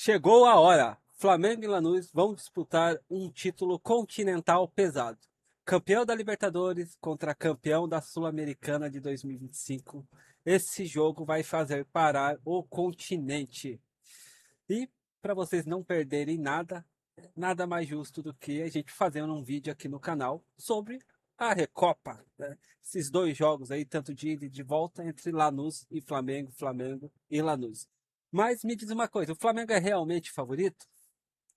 Chegou a hora. Flamengo e Lanús vão disputar um título continental pesado. Campeão da Libertadores contra campeão da Sul-Americana de 2025. Esse jogo vai fazer parar o continente. E para vocês não perderem nada, nada mais justo do que a gente fazendo um vídeo aqui no canal sobre a Recopa, né? Esses dois jogos aí, tanto de ida e de volta, entre Lanús e Flamengo, Flamengo e Lanús. Mas me diz uma coisa, o Flamengo é realmente favorito?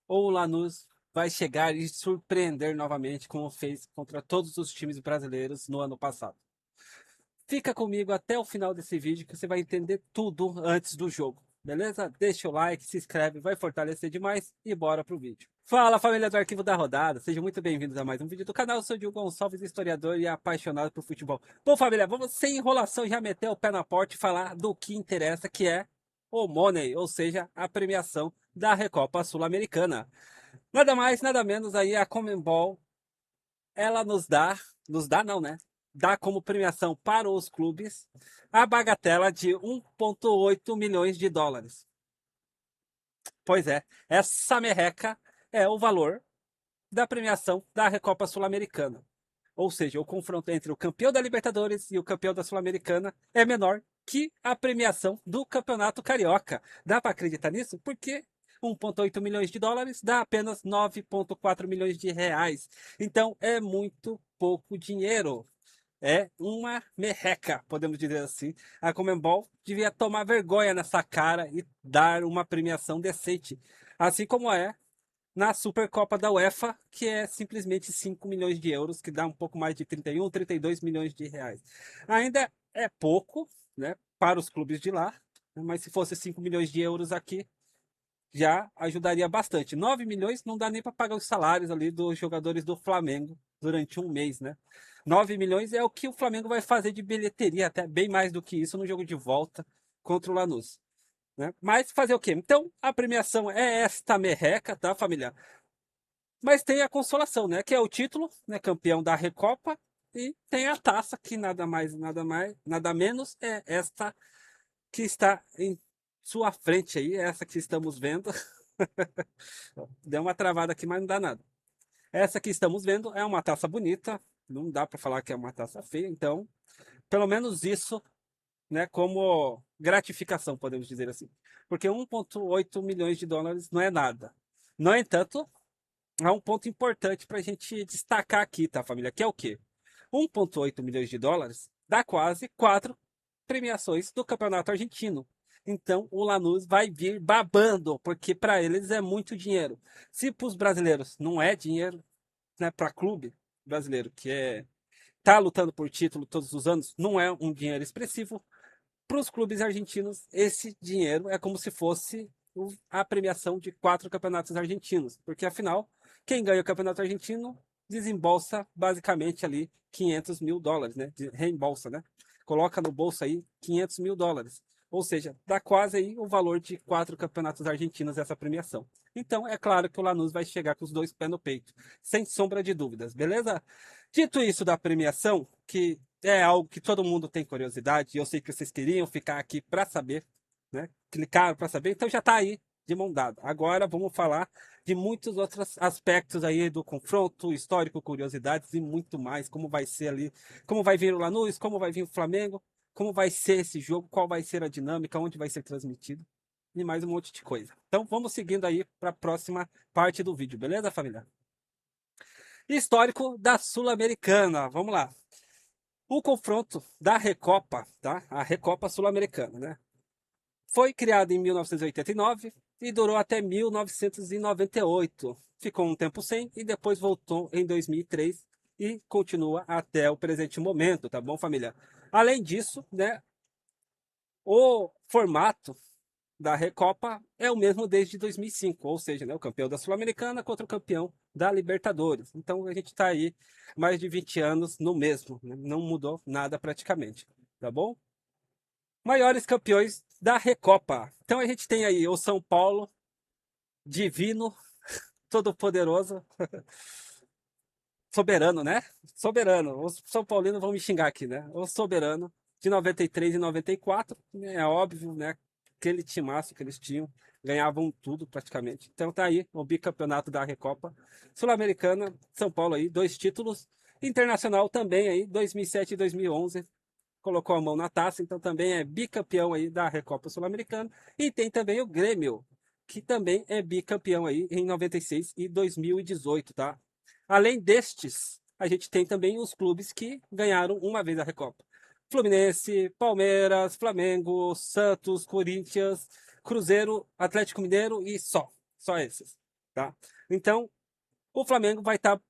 Ou o Lanús vai chegar e surpreender novamente, como fez contra todos os times brasileiros no ano passado? Fica comigo até o final desse vídeo que você vai entender tudo antes do jogo. Beleza? Deixa o like, se inscreve, vai fortalecer demais e bora pro vídeo. Fala família do Arquivo da Rodada, sejam muito bem-vindos a mais um vídeo do canal. Eu sou o Diogo Gonçalves, historiador e apaixonado por futebol. Bom família, vamos sem enrolação já meter o pé na porta e falar do que interessa, que é o Money, ou seja, a premiação da Recopa Sul-Americana. Nada mais, nada menos aí a Conmebol, ela nos dá não, né? Dá como premiação para os clubes a bagatela de 1,8 milhões de dólares. Pois é, essa merreca é o valor da premiação da Recopa Sul-Americana. Ou seja, o confronto entre o campeão da Libertadores e o campeão da Sul-Americana é menor que a premiação do Campeonato Carioca. Dá para acreditar nisso? Porque 1,8 milhões de dólares dá apenas 9,4 milhões de reais. Então é muito pouco dinheiro. É uma merreca, podemos dizer assim. A Conmebol devia tomar vergonha nessa cara e dar uma premiação decente. Assim como é na Supercopa da UEFA, que é simplesmente 5 milhões de euros, que dá um pouco mais de 31, 32 milhões de reais. Ainda é pouco, né, para os clubes de lá, mas se fosse 5 milhões de euros aqui, já ajudaria bastante. 9 milhões não dá nem para pagar os salários ali dos jogadores do Flamengo durante um mês, né? 9 milhões é o que o Flamengo vai fazer de bilheteria, até bem mais do que isso no jogo de volta contra o Lanús. Né? Mas fazer o quê? Então, a premiação é esta merreca, tá, família? Mas tem a consolação, né? Que é o título, né? Campeão da Recopa. E tem a taça, que mais, nada menos é esta que está em sua frente aí, essa que estamos vendo. Deu uma travada aqui, mas não dá nada. Essa que estamos vendo é uma taça bonita, não dá para falar que é uma taça feia, então, pelo menos isso, né, como gratificação, podemos dizer assim. Porque 1,8 milhões de dólares não é nada. No entanto, há um ponto importante para a gente destacar aqui, tá, família? Que é o quê? 1,8 milhões de dólares dá quase quatro premiações do Campeonato Argentino. Então o Lanús vai vir babando, porque para eles é muito dinheiro. Se para os brasileiros não é dinheiro, né, para clube brasileiro que tá lutando por título todos os anos, não é um dinheiro expressivo. Para os clubes argentinos, esse dinheiro é como se fosse a premiação de quatro campeonatos argentinos, porque afinal, quem ganha o campeonato argentino desembolsa basicamente ali 500 mil dólares, né? Reembolsa, né? Coloca no bolso aí 500 mil dólares. Ou seja, dá quase aí o valor de quatro campeonatos argentinos essa premiação. Então, é claro que o Lanús vai chegar com os dois pés no peito, sem sombra de dúvidas, beleza? Dito isso da premiação, que é algo que todo mundo tem curiosidade, e eu sei que vocês queriam ficar aqui para saber, né? Clicaram para saber, então já está aí de mão dada. Agora vamos falar de muitos outros aspectos aí do confronto histórico, curiosidades e muito mais, como vai ser ali, como vai vir o Lanús, como vai vir o Flamengo, como vai ser esse jogo, qual vai ser a dinâmica, onde vai ser transmitido e mais um monte de coisa. Então vamos seguindo aí para a próxima parte do vídeo, beleza, família? Histórico da Sul-Americana. Vamos lá. O confronto da Recopa, tá? A Recopa Sul-Americana, né? Foi criado em 1989 e durou até 1998. Ficou um tempo sem e depois voltou em 2003 e continua até o presente momento, tá bom, família? Além disso, né, o formato da Recopa é o mesmo desde 2005, ou seja, né, o campeão da Sul-Americana contra o campeão da Libertadores. Então a gente está aí mais de 20 anos no mesmo, né? Não mudou nada praticamente, tá bom? Maiores campeões da Recopa. Então a gente tem aí o São Paulo, divino, todo-poderoso, soberano, né? Soberano. Os São Paulinos vão me xingar aqui, né? O soberano de 93 e 94, é óbvio, né? aquele timaço que eles tinham, ganhavam tudo praticamente. Então tá aí o bicampeonato da Recopa Sul-Americana, São Paulo aí, 2 títulos. Internacional também aí, 2007 e 2011, colocou a mão na taça, então também é bicampeão aí da Recopa Sul-Americana. E tem também o Grêmio, que também é bicampeão aí em 96 e 2018, tá? Além destes, a gente tem também os clubes que ganharam uma vez a Recopa. Fluminense, Palmeiras, Flamengo, Santos, Corinthians, Cruzeiro, Atlético Mineiro e só esses, tá? Então, o Flamengo vai estar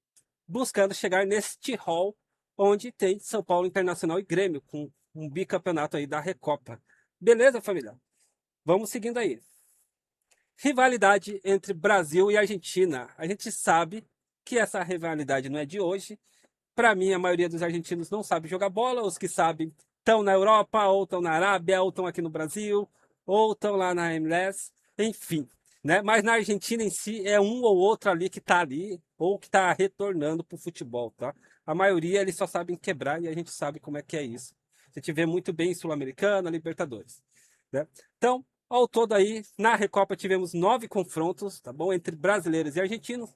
buscando chegar neste hall onde tem São Paulo Internacional e Grêmio, com um bicampeonato aí da Recopa. Beleza, família? Vamos seguindo aí. Rivalidade entre Brasil e Argentina. A gente sabe que essa rivalidade não é de hoje. Para mim, a maioria dos argentinos não sabe jogar bola. Os que sabem estão na Europa, ou estão na Arábia, ou estão aqui no Brasil, ou estão lá na MLS. Enfim, né? Mas na Argentina em si é um ou outro ali que está ali, ou que está retornando para o futebol, tá? A maioria eles só sabem quebrar e a gente sabe como é que é isso. A gente vê muito bem em Sul-Americana, Libertadores, né? Então, ao todo aí, na Recopa tivemos 9 confrontos, tá bom? Entre brasileiros e argentinos.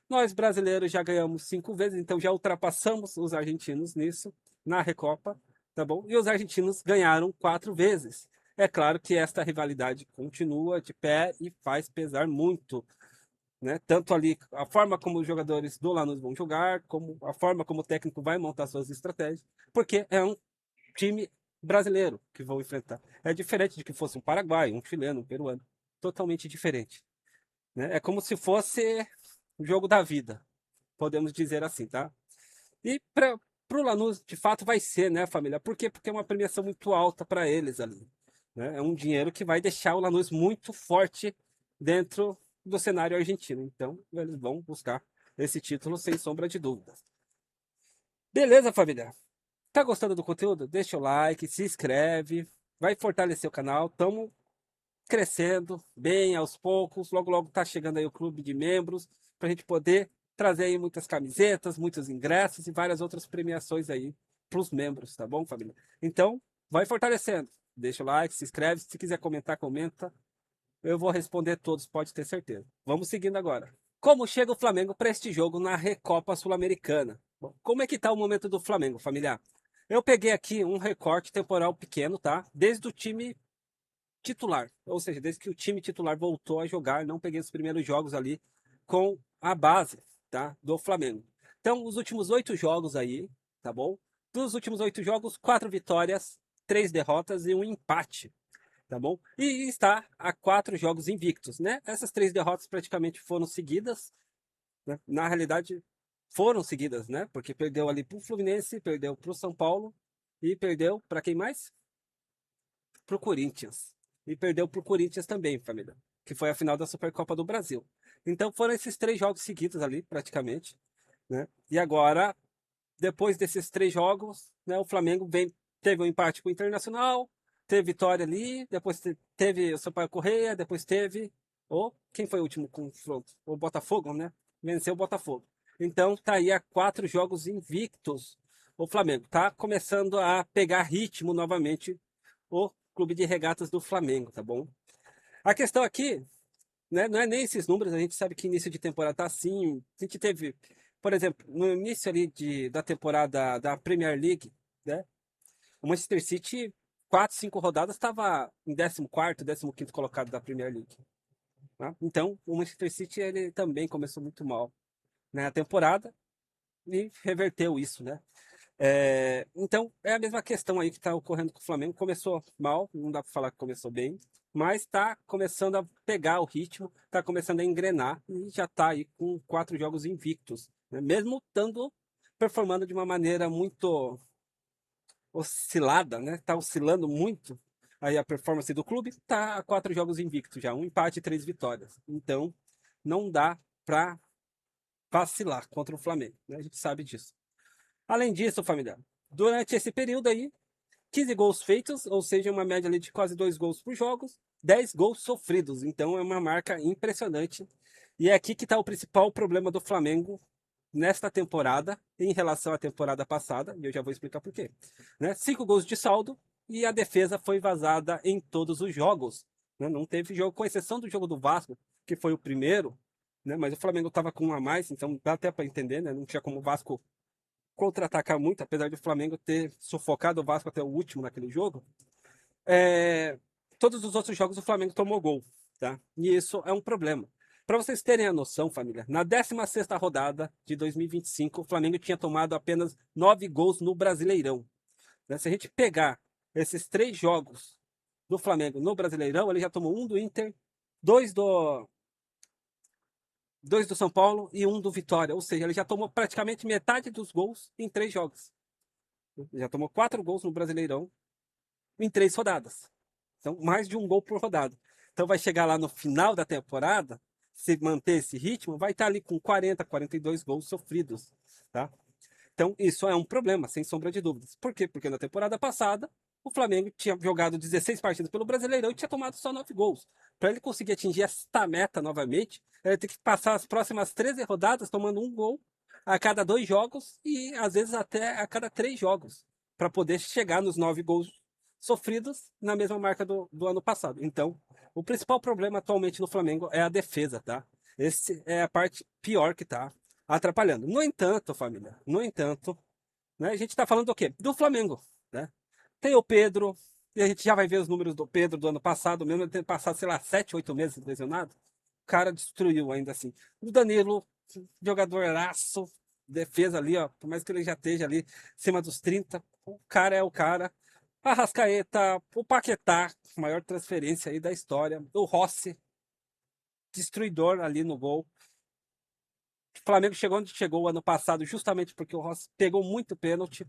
Nós brasileiros já ganhamos 5 vezes, então já ultrapassamos os argentinos nisso, na Recopa, tá bom? E os argentinos ganharam 4 vezes. É claro que esta rivalidade continua de pé e faz pesar muito, né? Tanto ali a forma como os jogadores do Lanús vão jogar, como a forma como o técnico vai montar suas estratégias, porque é um time brasileiro que vão enfrentar. É diferente de que fosse um paraguaio, um chileno, um peruano. Totalmente diferente, né? É como se fosse o jogo da vida, podemos dizer assim, tá? E para o Lanús, de fato, vai ser, né, família? Por quê? Porque é uma premiação muito alta para eles ali, né? É um dinheiro que vai deixar o Lanús muito forte dentro do cenário argentino. Então, eles vão buscar esse título sem sombra de dúvidas. Beleza, família? Tá gostando do conteúdo? Deixa o like, se inscreve, vai fortalecer o canal. Estamos crescendo bem aos poucos. Logo, logo tá chegando aí o clube de membros para a gente poder trazer aí muitas camisetas, muitos ingressos e várias outras premiações aí para os membros, tá bom, família? Então, vai fortalecendo. Deixa o like, se inscreve. Se quiser comentar, comenta. Eu vou responder todos, pode ter certeza. Vamos seguindo agora. Como chega o Flamengo para este jogo na Recopa Sul-Americana? Bom, como é que tá o momento do Flamengo, familiar? Eu peguei aqui um recorte temporal pequeno, tá? Desde o time titular, ou seja, desde que o time titular voltou a jogar, não peguei os primeiros jogos ali com a base, tá, do Flamengo. Então, os últimos 8 jogos aí, tá bom? Dos últimos 8 jogos, 4 vitórias, 3 derrotas e um empate, tá bom? E está a 4 jogos invictos, né? Essas 3 derrotas praticamente foram seguidas, né? Na realidade, foram seguidas, né? Porque perdeu ali para o Fluminense, perdeu para o São Paulo e perdeu para quem mais? Para o Corinthians. E perdeu para o Corinthians também, família. Que foi a final da Supercopa do Brasil. Então foram esses 3 jogos seguidos ali, praticamente. Né? E agora, depois desses 3 jogos, né, o Flamengo teve um empate com o Internacional, teve vitória ali, depois teve o Sampaio Correia, depois teve quem foi o último confronto? O Botafogo, né? Venceu o Botafogo. Então tá aí a 4 jogos invictos. O Flamengo tá começando a pegar ritmo novamente o Clube de Regatas do Flamengo, tá bom? A questão aqui, né, não é nem esses números, a gente sabe que início de temporada tá assim. A gente teve, por exemplo, no início ali da temporada da Premier League, né? O Manchester City, 4, 5 rodadas, estava em 14º, 15º colocado da Premier League. Tá? Então, o Manchester City ele também começou muito mal na temporada e reverteu isso, né? Então, é a mesma questão aí que está ocorrendo com o Flamengo. Começou mal, não dá para falar que começou bem, mas está começando a pegar o ritmo, está começando a engrenar e já está aí com 4 jogos invictos, né? Mesmo estando performando de uma maneira muito oscilada, né? Está oscilando muito aí a performance do clube, está a 4 jogos invictos já, um empate e 3 vitórias. Então, não dá para vacilar contra o Flamengo, né? A gente sabe disso. Além disso, família, durante esse período aí, 15 gols feitos, ou seja, uma média ali de quase 2 gols por jogos, 10 gols sofridos. Então é uma marca impressionante. E é aqui que está o principal problema do Flamengo nesta temporada em relação à temporada passada, e eu já vou explicar por quê. Né? 5 gols de saldo e a defesa foi vazada em todos os jogos. né? Não teve jogo, com exceção do jogo do Vasco, que foi o primeiro, né? Mas o Flamengo estava com um a mais, então dá até para entender, né? Não tinha como o Vasco contra-atacar muito, apesar do Flamengo ter sufocado o Vasco até o último naquele jogo. É, todos os outros jogos o Flamengo tomou gol, tá? E isso é um problema. Para vocês terem a noção, família, na 16ª rodada de 2025, o Flamengo tinha tomado apenas 9 gols no Brasileirão, né? Se a gente pegar esses 3 jogos do Flamengo no Brasileirão, ele já tomou um do Inter, dois do, dois do São Paulo e um do Vitória. Ou seja, ele já tomou praticamente metade dos gols em 3 jogos. Ele já tomou 4 gols no Brasileirão em 3 rodadas. Então, mais de um gol por rodada. Então, vai chegar lá no final da temporada, se manter esse ritmo, vai estar ali com 40, 42 gols sofridos, tá? Então, isso é um problema, sem sombra de dúvidas. Por quê? Porque na temporada passada, o Flamengo tinha jogado 16 partidas pelo Brasileirão e tinha tomado só 9 gols. Para ele conseguir atingir esta meta novamente, ele tem que passar as próximas 13 rodadas tomando um gol a cada 2 jogos e às vezes até a cada 3 jogos, para poder chegar nos 9 gols sofridos na mesma marca do ano passado. Então, o principal problema atualmente no Flamengo é a defesa, tá? Esse é a parte pior que tá atrapalhando. No entanto, família, no entanto, né, a gente está falando do quê? Do Flamengo, né? Tem o Pedro, e a gente já vai ver os números do Pedro do ano passado, mesmo ele ter passado, sei lá, 7, 8 meses lesionado, o cara destruiu ainda assim. O Danilo, jogadoraço, defesa ali, ó, por mais que ele já esteja ali acima dos 30, o cara é o cara. Arrascaeta, o Paquetá, maior transferência aí da história. O Rossi, destruidor ali no gol. O Flamengo chegou onde chegou o ano passado, justamente porque o Rossi pegou muito pênalti,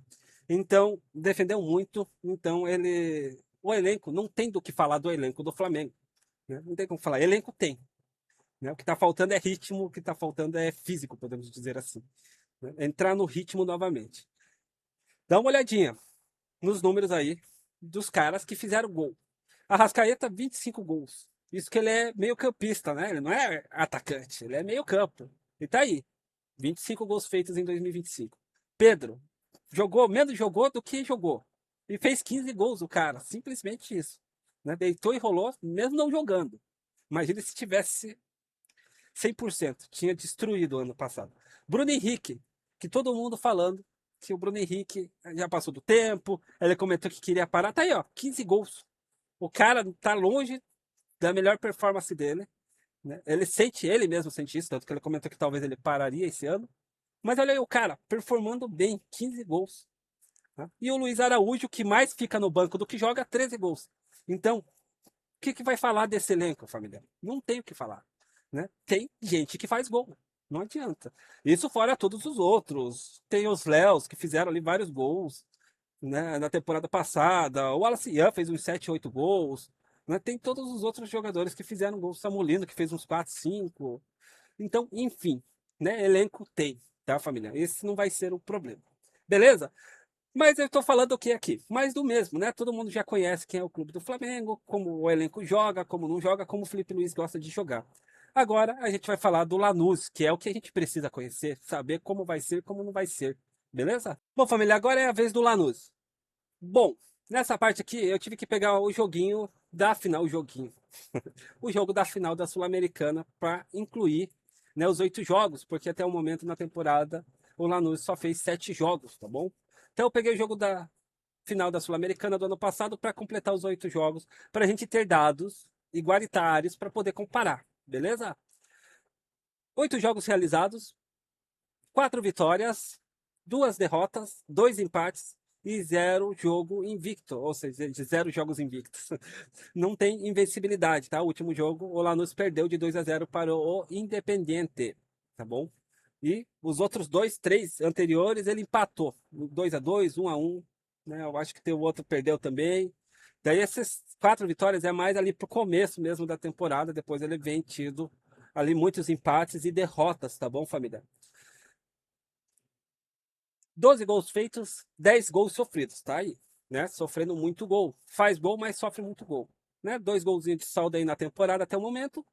então defendeu muito. Então ele, o elenco, não tem do que falar do elenco do Flamengo, né? Não tem como falar. Elenco tem, né? O que está faltando é ritmo, o que está faltando é físico, podemos dizer assim, né? Entrar no ritmo novamente. Dá uma olhadinha nos números aí dos caras que fizeram gol. Arrascaeta, 25 gols. Isso que ele é meio campista, né? Ele não é atacante, ele é meio campo. E tá aí. 25 gols feitos em 2025. Pedro, menos jogou do que jogou. E fez 15 gols o cara. Simplesmente isso. Né? Deitou e rolou, mesmo não jogando. Imagina se tivesse 100%. Tinha destruído o ano passado. Bruno Henrique, que todo mundo falando que o Bruno Henrique já passou do tempo. Ele comentou que queria parar. Tá aí, ó. 15 gols. O cara tá longe da melhor performance dele, né? Ele mesmo sente isso, tanto que ele comentou que talvez ele pararia esse ano. Mas olha aí o cara, performando bem, 15 gols. Tá? E o Luiz Araújo, que mais fica no banco do que joga, 13 gols. Então, o que vai falar desse elenco, família? Não tem o que falar. Né? Tem gente que faz gol. Não adianta. Isso fora todos os outros. Tem os Léos, que fizeram ali vários gols, né, na temporada passada. O Wallace Ian fez uns 7, 8 gols. Né? Tem todos os outros jogadores que fizeram gols. Samulino, que fez uns 4, 5. Então, enfim, né? Elenco tem, tá, família? Esse não vai ser o problema. Beleza? Mas eu tô falando o que aqui? Mais do mesmo, né? Todo mundo já conhece quem é o clube do Flamengo, como o elenco joga, como não joga, como o Felipe Luiz gosta de jogar. Agora a gente vai falar do Lanús, que é o que a gente precisa conhecer, saber como vai ser e como não vai ser. Beleza? Bom, família, agora é a vez do Lanús. Bom, nessa parte aqui eu tive que pegar o joguinho da final, o jogo da final da Sul-Americana para incluir, né, os 8 jogos, porque até o momento na temporada o Lanús só fez 7 jogos, tá bom? Então eu peguei o jogo da final da Sul-Americana do ano passado para completar os 8 jogos, para a gente ter dados igualitários para poder comparar, beleza? 8 jogos realizados, 4 vitórias, 2 derrotas, 2 empates e 0 jogo invicto, ou seja, 0 jogos invictos. Não tem invencibilidade, tá? O último jogo, o Lanús perdeu de 2-0 para o Independiente, tá bom? E os outros 2, 3 anteriores, ele empatou. 2-2, 1-1, né? Eu acho que tem o outro perdeu também. Daí essas 4 vitórias é mais ali pro começo mesmo da temporada, depois ele vem tido ali muitos empates e derrotas, tá bom, família? 12 gols feitos, 10 gols sofridos, tá aí, né? Sofrendo muito gol. Faz gol, mas sofre muito gol, né? 2 golzinhos de saldo aí na temporada até o momento.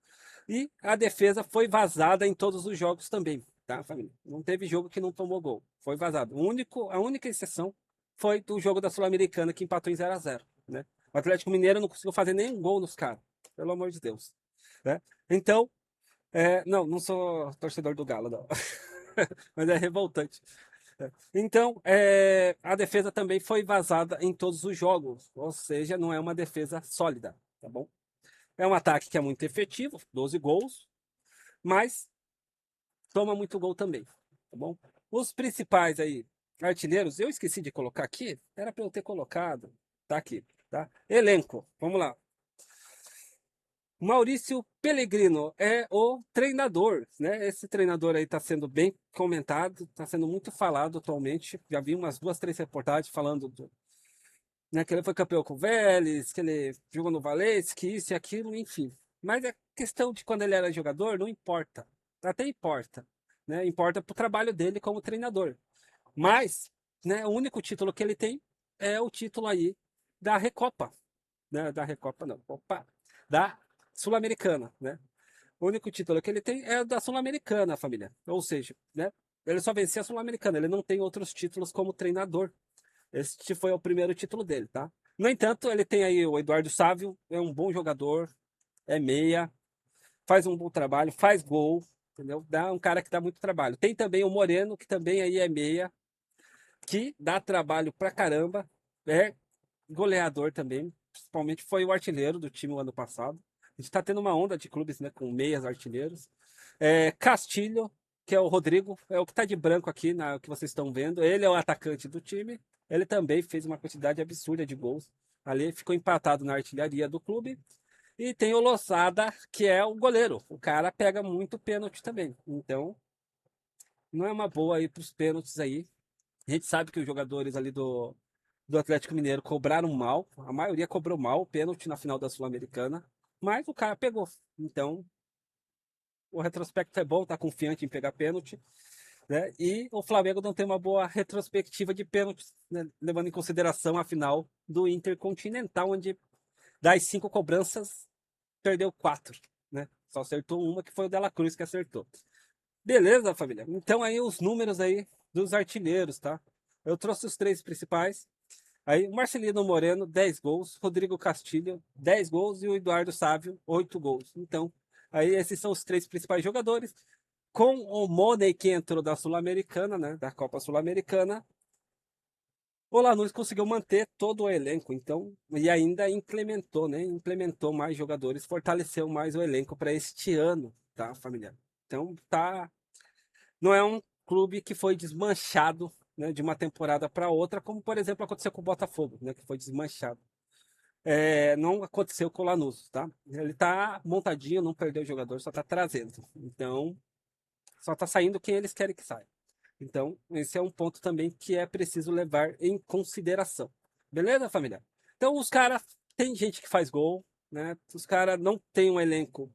E a defesa foi vazada em todos os jogos também, tá, família? Não teve jogo que não tomou gol. Foi vazado. A única exceção foi do jogo da Sul-Americana que empatou em 0-0, né? O Atlético Mineiro não conseguiu fazer nenhum gol nos caras. pelo amor de Deus, né? Então, não sou torcedor do Galo, não. Mas é revoltante. Então, a defesa também foi vazada em todos os jogos, ou seja, não é uma defesa sólida, tá bom? É um ataque que é muito efetivo, 12 gols, mas toma muito gol também, tá bom? Os principais aí, artilheiros, eu esqueci de colocar aqui, era para eu ter colocado, tá aqui, tá? Elenco, vamos lá. Maurício Pellegrino é o treinador, né? Esse treinador aí está sendo bem comentado, está sendo muito falado atualmente. Já vi umas 2, 3 reportagens falando né, que ele foi campeão com o Vélez, que ele jogou no Valência, que isso e aquilo, enfim. Mas a questão de quando ele era jogador não importa. Até importa, né? Importa para o trabalho dele como treinador. Mas, né, o único título que ele tem é o título aí da Recopa, né? Da Recopa não, opa, da Sul-Americana, né? O único título que ele tem é da Sul-Americana, família. Ou seja, né? Ele só vencia a Sul-Americana, ele não tem outros títulos como treinador. Este foi o primeiro título dele, tá? No entanto, ele tem aí o Eduardo Sávio, é um bom jogador, é meia, faz um bom trabalho, faz gol, entendeu? Dá um cara que dá muito trabalho. Tem também o Moreno, que também aí é meia, que dá trabalho pra caramba, é goleador também, principalmente foi o artilheiro do time o ano passado. A gente está tendo uma onda de clubes, né, com meias artilheiros. Castilho, que é o Rodrigo, é o que está de branco aqui, na que vocês estão vendo. Ele é o atacante do time. Ele também fez uma quantidade absurda de gols. Ali ficou empatado na artilharia do clube. E tem o Losada, que é o goleiro. O cara pega muito pênalti também. Então, não é uma boa aí para os pênaltis aí. A gente sabe que os jogadores ali do Atlético Mineiro cobraram mal, a maioria cobrou mal o pênalti na final da Sul-Americana, mas o cara pegou. Então, o retrospecto é bom, tá confiante em pegar pênalti, né? E o Flamengo não tem uma boa retrospectiva de pênaltis, né? Levando em consideração a final do Intercontinental, onde das 5 cobranças, perdeu 4, né? Só acertou uma, que foi o Dela Cruz que acertou. Beleza, família? Então aí os números aí dos artilheiros, tá? Eu trouxe os 3 principais. Aí, Marcelino Moreno, 10 gols. Rodrigo Castilho, 10 gols. E o Eduardo Sávio, 8 gols. Então, aí esses são os 3 principais jogadores. Com o Money que entrou da Sul-Americana, né? Da Copa Sul-Americana, o Lanús conseguiu manter todo o elenco. Então, e ainda implementou, né? Implementou mais jogadores, fortaleceu mais o elenco para este ano, tá, família? Então, tá. Não é um clube que foi desmanchado, né, de uma temporada para outra, como por exemplo aconteceu com o Botafogo, né, que foi desmanchado. Não aconteceu com o Lanús, tá? Ele tá montadinho, não perdeu o jogador, só tá trazendo. Então, só tá saindo quem eles querem que saia. Então, esse é um ponto também que é preciso levar em consideração. Beleza, família? Então, os caras, tem gente que faz gol, né? Os caras não tem um elenco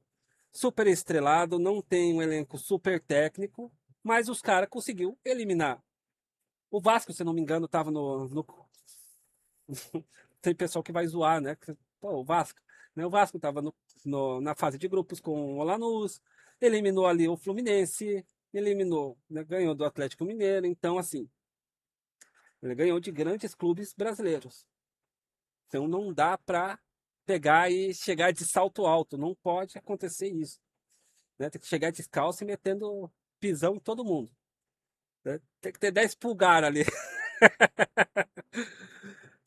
super estrelado, não tem um elenco super técnico, mas os caras conseguiu eliminar. O Vasco, se não me engano, estava no. Tem pessoal que vai zoar, né? Pô, o Vasco. Né? O Vasco estava na fase de grupos com o Lanús, eliminou ali o Fluminense, eliminou, né? Ganhou do Atlético Mineiro. Então, assim, ele ganhou de grandes clubes brasileiros. Então, não dá para pegar e chegar de salto alto. Não pode acontecer isso. Né? Tem que chegar descalço e metendo pisão em todo mundo. Né? Tem que ter 10 pulgar ali.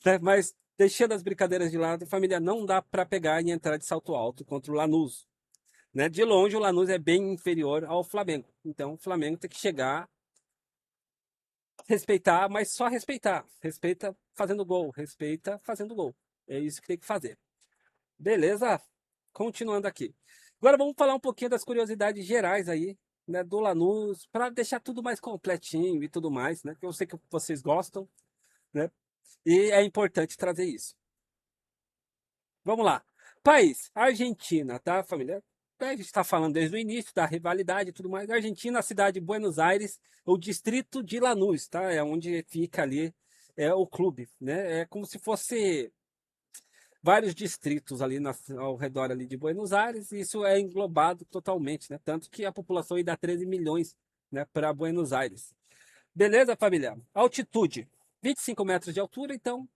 Né? Mas deixando as brincadeiras de lado, família, não dá para pegar e entrar de salto alto contra o Lanús. Né? De longe, o Lanús é bem inferior ao Flamengo. Então, o Flamengo tem que chegar, respeitar, mas só respeitar. Respeita fazendo gol, respeita fazendo gol. É isso que tem que fazer. Beleza? Continuando aqui. Agora vamos falar um pouquinho das curiosidades gerais aí, né, do Lanús, para deixar tudo mais completinho e tudo mais, né? Eu sei que vocês gostam, né? E é importante trazer isso. Vamos lá. País, Argentina, tá, família? A gente está falando desde o início da rivalidade e tudo mais. Argentina, a cidade de Buenos Aires, o distrito de Lanús, tá? É onde fica ali o clube, né? É como se fosse vários distritos ali ao redor ali de Buenos Aires, e isso é englobado totalmente, né? Tanto que a população aí dá 13 milhões, né, para Buenos Aires. Beleza, família? Altitude, 25 metros de altura, então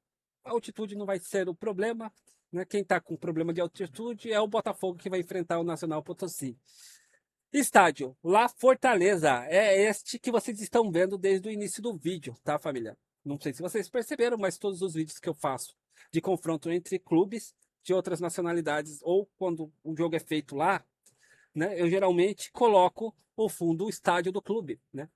a altitude não vai ser o problema. né? Quem está com problema de altitude é o Botafogo que vai enfrentar o Nacional Potosí. Estádio La Fortaleza é este que vocês estão vendo desde o início do vídeo, tá, família? Não sei se vocês perceberam, mas todos os vídeos que eu faço de confronto entre clubes de outras nacionalidades ou quando o jogo é feito lá, né, eu geralmente coloco o fundo do estádio do clube, né?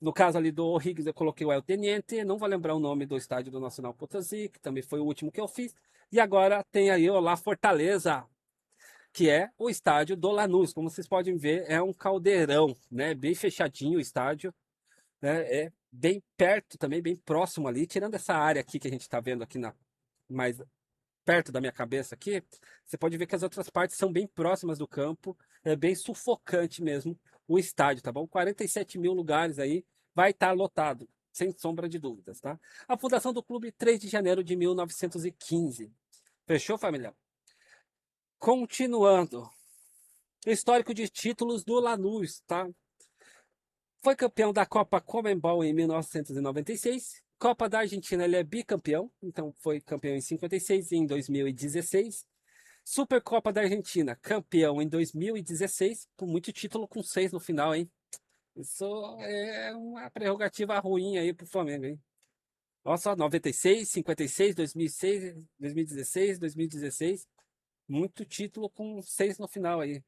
No caso ali do O'Higgins, eu coloquei o El Teniente, não vou lembrar o nome do estádio do Nacional Potosí, que também foi o último que eu fiz. E agora tem aí o La Fortaleza, que é o estádio do Lanús. Como vocês podem ver, é um caldeirão, né? Bem fechadinho o estádio, né? É bem perto também, bem próximo ali, tirando essa área aqui que a gente está vendo aqui mais perto da minha cabeça aqui, você pode ver que as outras partes são bem próximas do campo, é bem sufocante mesmo o estádio, tá bom? 47 mil lugares aí, vai estar lotado, sem sombra de dúvidas, tá? A fundação do clube, 3 de janeiro de 1915. Fechou, família? Continuando. Histórico de títulos do Lanús, tá? Foi campeão da Copa Comembol em 1996. Copa da Argentina, ele é bicampeão, então foi campeão em 56 e em 2016. Supercopa da Argentina, campeão em 2016, com muito título com 6 no final, hein? Isso é uma prerrogativa ruim aí pro Flamengo, hein? Olha só, 96, 56, 2006, 2016, 2016, muito título com 6 no final aí.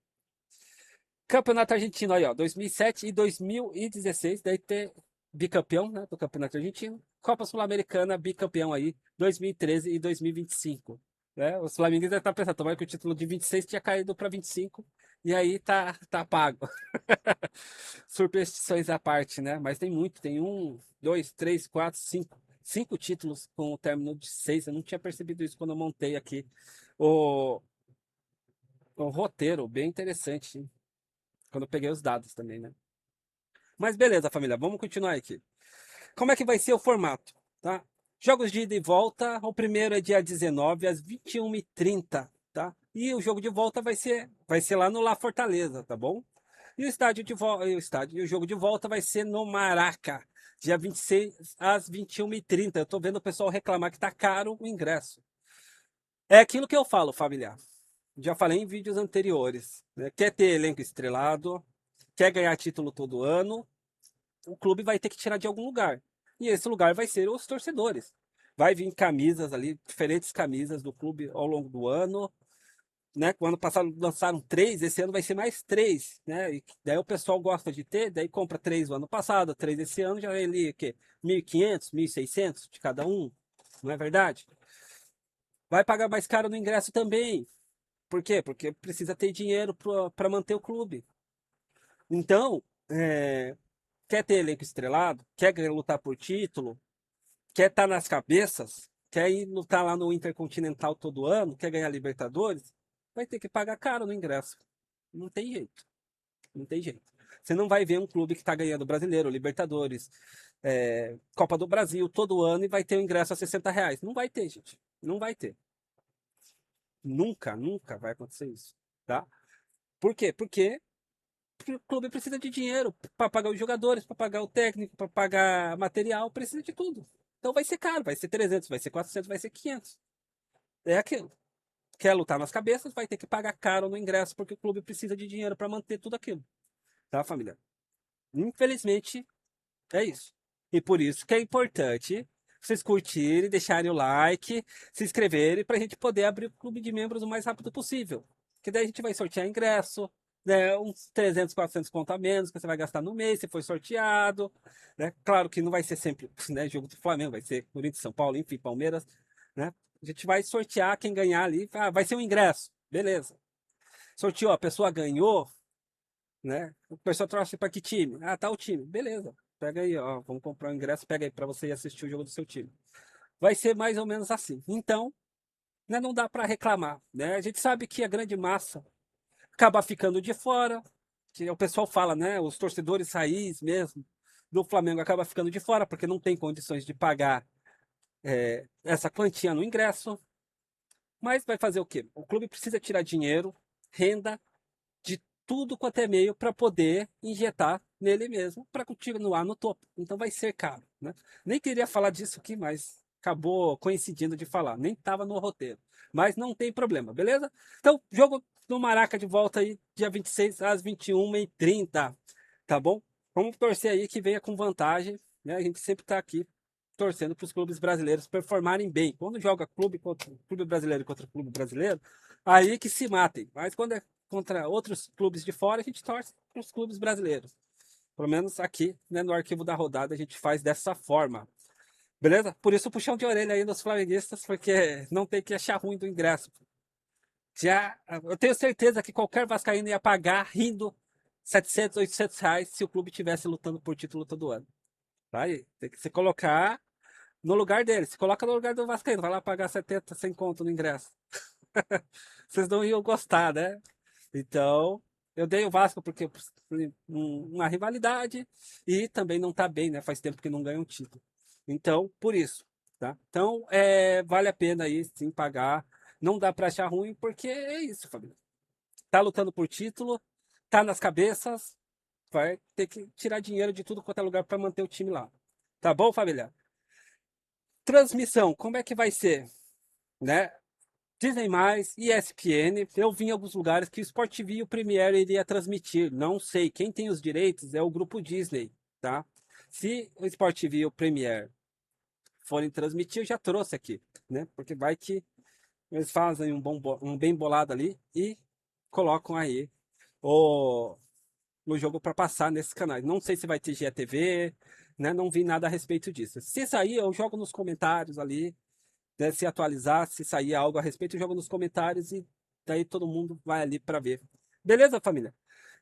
Campeonato Argentino aí, ó, 2007 e 2016, daí ter bicampeão, né, do Campeonato Argentino. Copa Sul-Americana, bicampeão aí, 2013 e 2025. Né? Os flamenguistas devem estar pensando, tomara que o título de 26 tinha caído para 25, e aí tá pago. Superstições à parte, né? Mas tem muito, tem um, dois, três, quatro, cinco. Cinco títulos com o término de 6. Eu não tinha percebido isso quando eu montei aqui o, o roteiro, bem interessante, hein? Quando eu peguei os dados também, né? Mas beleza, família, vamos continuar aqui. Como é que vai ser o formato? Tá? Jogos de ida e volta, o primeiro é dia 19 às 21h30, tá? E o jogo de volta vai ser lá no La Fortaleza, tá bom? E o estádio de volta, e o jogo de volta vai ser no Maraca, dia 26 às 21h30. Eu tô vendo o pessoal reclamar que tá caro o ingresso. É aquilo que eu falo, familiar. Já falei em vídeos anteriores, né? Quer ter elenco estrelado, quer ganhar título todo ano, o clube vai ter que tirar de algum lugar. E esse lugar vai ser os torcedores. Vai vir camisas ali, diferentes camisas do clube ao longo do ano. Né? O ano passado lançaram 3, esse ano vai ser mais 3. Né? E daí o pessoal gosta de ter, daí compra 3 o ano passado, 3 esse ano, já é ali o quê? 1.500, 1.600 de cada um. Não é verdade? Vai pagar mais caro no ingresso também. Por quê? Porque precisa ter dinheiro para manter o clube. Então, quer ter elenco estrelado, quer lutar por título, quer estar nas cabeças, quer ir lutar lá no Intercontinental todo ano, quer ganhar Libertadores, vai ter que pagar caro no ingresso. Não tem jeito. Não tem jeito. Você não vai ver um clube que está ganhando Brasileiro, Libertadores, Copa do Brasil todo ano e vai ter o ingresso a R$ 60. Não vai ter, gente. Não vai ter. Nunca, nunca vai acontecer isso. Tá? Por quê? Porque o clube precisa de dinheiro para pagar os jogadores, para pagar o técnico, para pagar material, precisa de tudo. Então vai ser caro, vai ser 300, vai ser 400, vai ser 500. É aquilo. Quer lutar nas cabeças, vai ter que pagar caro no ingresso, porque o clube precisa de dinheiro para manter tudo aquilo. Tá, família? Infelizmente, é isso. E por isso que é importante vocês curtirem, deixarem o like, se inscreverem, para a gente poder abrir o clube de membros o mais rápido possível. Que daí a gente vai sortear ingresso, né, uns 300, 400 conto a menos que você vai gastar no mês, se for sorteado. Né? Claro que não vai ser sempre né, jogo do Flamengo, vai ser Corinthians, São Paulo, enfim, Palmeiras. Né? A gente vai sortear quem ganhar ali. Vai ser um ingresso. Beleza. Sorteou, a pessoa ganhou, né? O pessoal torce para que time? Ah, tá o time. Beleza. Pega aí, ó. Vamos comprar o ingresso, pega aí para você ir assistir o jogo do seu time. Vai ser mais ou menos assim. Então, né, não dá para reclamar, né? A gente sabe que a grande massa acaba ficando de fora, que o pessoal fala, né? Os torcedores raiz mesmo do Flamengo acaba ficando de fora porque não tem condições de pagar essa quantia no ingresso. Mas vai fazer o quê? O clube precisa tirar dinheiro, renda de tudo quanto é meio para poder injetar nele mesmo para continuar no topo. Então vai ser caro, né? Nem queria falar disso aqui, mas acabou coincidindo de falar. Nem estava no roteiro. Mas não tem problema, beleza? Então, jogo no Maraca de volta aí, dia 26 às 21h30, tá bom? Vamos torcer aí que venha com vantagem, né? A gente sempre tá aqui torcendo para os clubes brasileiros performarem bem. Quando joga clube brasileiro contra clube brasileiro, aí que se matem. Mas quando é contra outros clubes de fora, a gente torce para os clubes brasileiros. Pelo menos aqui, né, no arquivo da rodada, a gente faz dessa forma. Beleza? Por isso o puxão de orelha aí dos flamenguistas, porque não tem que achar ruim do ingresso. Já, eu tenho certeza que qualquer vascaíno ia pagar rindo 700, 800 reais se o clube estivesse lutando por título todo ano. Tá aí, tem que se colocar no lugar dele. Se coloca no lugar do vascaíno, vai lá pagar 70, 100 conto no ingresso. Vocês não iam gostar, né? Então, eu dei o Vasco porque uma rivalidade e também não tá bem, né? Faz tempo que não ganha um título. Então, por isso, tá? Então, vale a pena aí sim pagar. Não dá pra achar ruim porque é isso, família. Tá lutando por título, tá nas cabeças, vai ter que tirar dinheiro de tudo quanto é lugar para manter o time lá. Tá bom, família? Transmissão, como é que vai ser? Né? Disney+, ESPN, eu vi em alguns lugares que o Sport TV e o Premiere iria transmitir, não sei, quem tem os direitos é o grupo Disney, tá? Se o Sport TV e o Premiere forem transmitir, eu já trouxe aqui, né? Porque vai que eles fazem um bem bolado ali e colocam aí o, o jogo para passar nesses canais. Não sei se vai ter GTV, né? Não vi nada a respeito disso. Se sair, eu jogo nos comentários ali, né, se atualizar, se sair algo a respeito, joga nos comentários e daí todo mundo vai ali para ver. Beleza, família?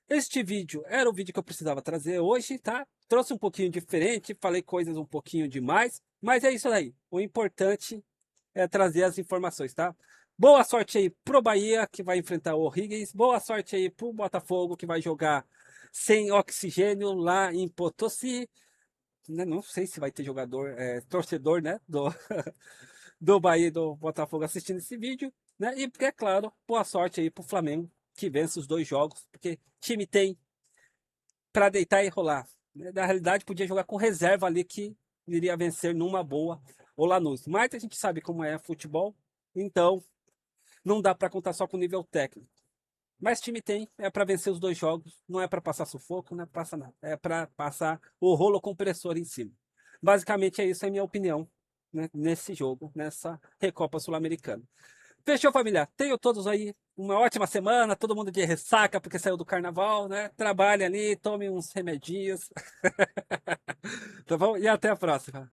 Este vídeo era o vídeo que eu precisava trazer hoje, tá? Trouxe um pouquinho diferente, falei coisas um pouquinho demais, mas é isso aí. O importante é trazer as informações, tá? Boa sorte aí pro Bahia, que vai enfrentar o O'Higgins. Boa sorte aí pro Botafogo, que vai jogar sem oxigênio lá em Potosí. Né, não sei se vai ter jogador, torcedor, né? Do Bahia e do Botafogo assistindo esse vídeo, né? E, é claro, boa sorte aí pro Flamengo, que vence os dois jogos, porque time tem para deitar e rolar. Né? Na realidade, podia jogar com reserva ali, que iria vencer numa boa o Lanús. Mas a gente sabe como é futebol, então não dá para contar só com nível técnico. Mas time tem, é para vencer os dois jogos, não é para passar sufoco, não é para passar nada. É para passar o rolo compressor em cima. Basicamente é isso, é a minha opinião, né, nesse jogo, nessa Recopa Sul-Americana. Fechou, família? Tenham todos aí uma ótima semana, todo mundo de ressaca porque saiu do carnaval, né? Trabalhe ali, tome uns remedinhos. Tá bom? E até a próxima.